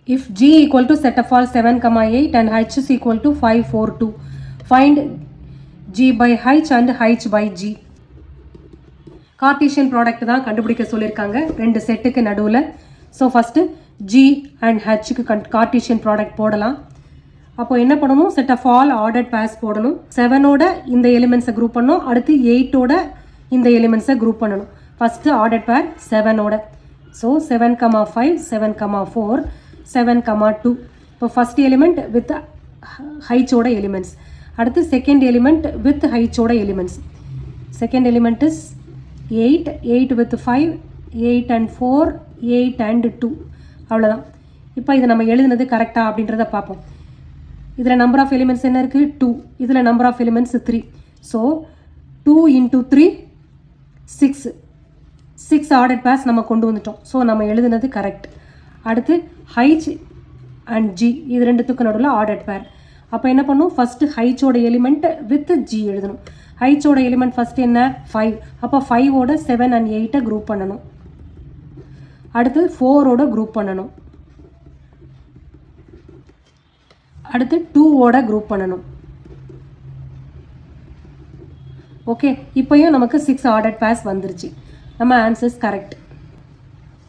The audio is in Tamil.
If G equal to set of all 7, 8 and H is equal to 5, 4, 2. Find G by H and H by G. Cartesian product தான் கண்டுபிடிக்க சொல்லியிருக்காங்க ரெண்டு செட்டுக்கு நடுவில். ஸோ ஃபஸ்ட்டு G அண்ட் Hக்கு கார்டீசியன் ப்ராடக்ட் போடலாம். அப்போ என்ன பண்ணணும், set of all ordered pairs போடணும். 7ஓட இந்த எலிமெண்ட்ஸை குரூப் பண்ணணும். அடுத்து 8ஓட இந்த எலிமெண்ட்ஸை குரூப் பண்ணணும். ஃபஸ்ட்டு ஆர்டர்ட் பேர் 7ஓட. ஸோ 7, 5, 7, 4, 7, 2. இப்போ ஃபஸ்ட் எலிமெண்ட் வித் ஹைச்சோட எலிமெண்ட்ஸ். அடுத்து செகண்ட் எலிமெண்ட் வித் ஹைச்சோட elements. Second element is 8, 8 with 5, 8 and 4, 8 and 2. அவ்வளோதான். இப்போ இதை நம்ம எழுதுனது கரெக்டாக அப்படின்றத பார்ப்போம். இதில் நம்பர் ஆஃப் எலிமெண்ட்ஸ் என்ன இருக்குது, 2. இதில் number of elements 3. So 2 into 3, 6. 6 ordered pairs நம்ம கொண்டு வந்துட்டோம். ஸோ நம்ம எழுதுனது கரெக்ட். அடுத்து ஹைச் அண்ட் ஜி இது ரெண்டுத்துக்கு நடுவில் ஆர்டர்ட் பேர். அப்போ என்ன பண்ணும், ஃபஸ்ட்டு ஹைச்சோட எலிமெண்ட் வித் ஜி எழுதணும். ஹைச்சோட எலிமெண்ட் ஃபஸ்ட் என்ன, 5. அப்போ 5ஓட 7 and 8 குரூப் பண்ணணும். அடுத்து 4ஓட குரூப் பண்ணணும். அடுத்து 2ஓட குரூப் பண்ணணும். ஓகே, இப்போயும் நமக்கு 6 ஆர்டர்ட் பேர்ஸ் வந்துருச்சு. நம்ம ஆன்சர்ஸ் கரெக்ட்.